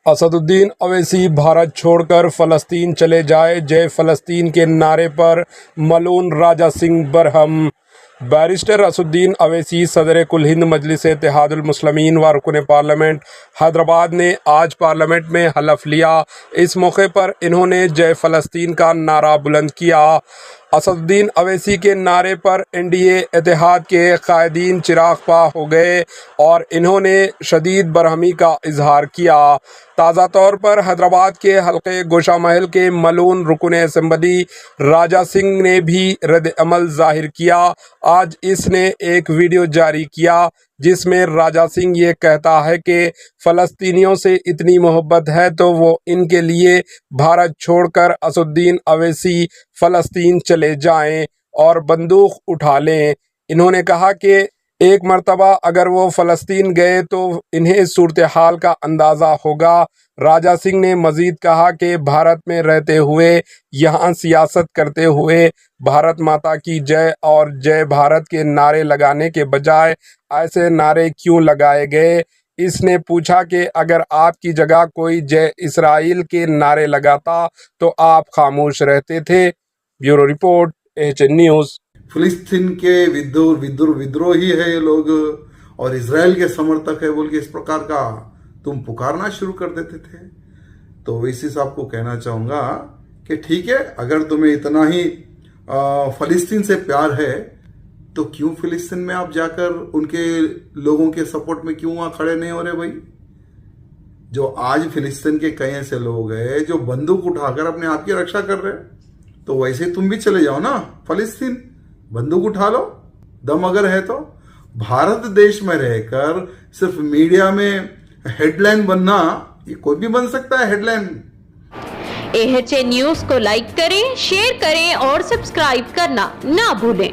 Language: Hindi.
असदुद्दीन अवैसी भारत छोड़कर फ़लस्तीन चले जाए, जय फ़लस्तीन के नारे पर मलून राजा सिंह बरहम। बैरिस्टर असदुद्दीन अवैसी सदर कुल हिंद मजलिस इत्तेहादुल मुस्लिमीन व रुकन पार्लियामेंट हैदराबाद ने आज पार्लियामेंट में हलफ लिया। इस मौके पर इन्होंने जय फ़लस्तीन का नारा बुलंद किया। असदुद्दीन अवैसी के नारे पर एनडीए इत्तेहाद के कायदीन चिराग पा हो गए और इन्होंने शदीद बरहमी का इजहार किया। ताज़ा तौर पर हैदराबाद के हल्के गोशा महल के मलून रुकन असम्बली राजा सिंह ने भी रद्द अमल जाहिर किया। आज इसने एक वीडियो जारी किया जिसमें राजा सिंह ये कहता है कि फ़लस्तीनियों से इतनी मोहब्बत है तो वो इनके लिए भारत छोड़कर असदुद्दीन अवैसी फ़लस्तीन चले जाएं और बंदूक उठा लें। इन्होंने कहा कि एक मर्तबा अगर वो फ़लस्तीन गए तो इन्हें सूरत हाल का अंदाज़ा होगा। राजा सिंह ने मज़ीद कहा कि भारत में रहते हुए यहाँ सियासत करते हुए भारत माता की जय और जय भारत के नारे लगाने के बजाय ऐसे नारे क्यों लगाए गए। इसने पूछा कि अगर आपकी जगह कोई जय इस्राइल के नारे लगाता तो आप खामोश रहते थे। Bureau report, HN news. फिलिस्तीन के विद्रोही है ये लोग और इजराइल के समर्थक है बोल के इस प्रकार का तुम पुकारना शुरू कर देते थे। तो वैसे साहब को कहना चाहूंगा कि ठीक है, अगर तुम्हें इतना ही फिलिस्तीन से प्यार है तो क्यों फिलिस्तीन में आप जाकर उनके लोगों के सपोर्ट में क्यों वहां खड़े नहीं हो रहे भाई। जो आज फिलिस्तीन के कई ऐसे लोग हैं जो बंदूक उठाकर अपने आप की रक्षा कर रहे हैं, तो वैसे तुम भी चले जाओ ना फिलिस्तीन, बंदूक उठा लो दम अगर है तो। भारत देश में रहकर सिर्फ मीडिया में हेडलाइन बनना, ये कोई भी बन सकता है हेडलाइन। एएचएन न्यूज़ को लाइक करें, शेयर करें और सब्सक्राइब करना ना भूलें।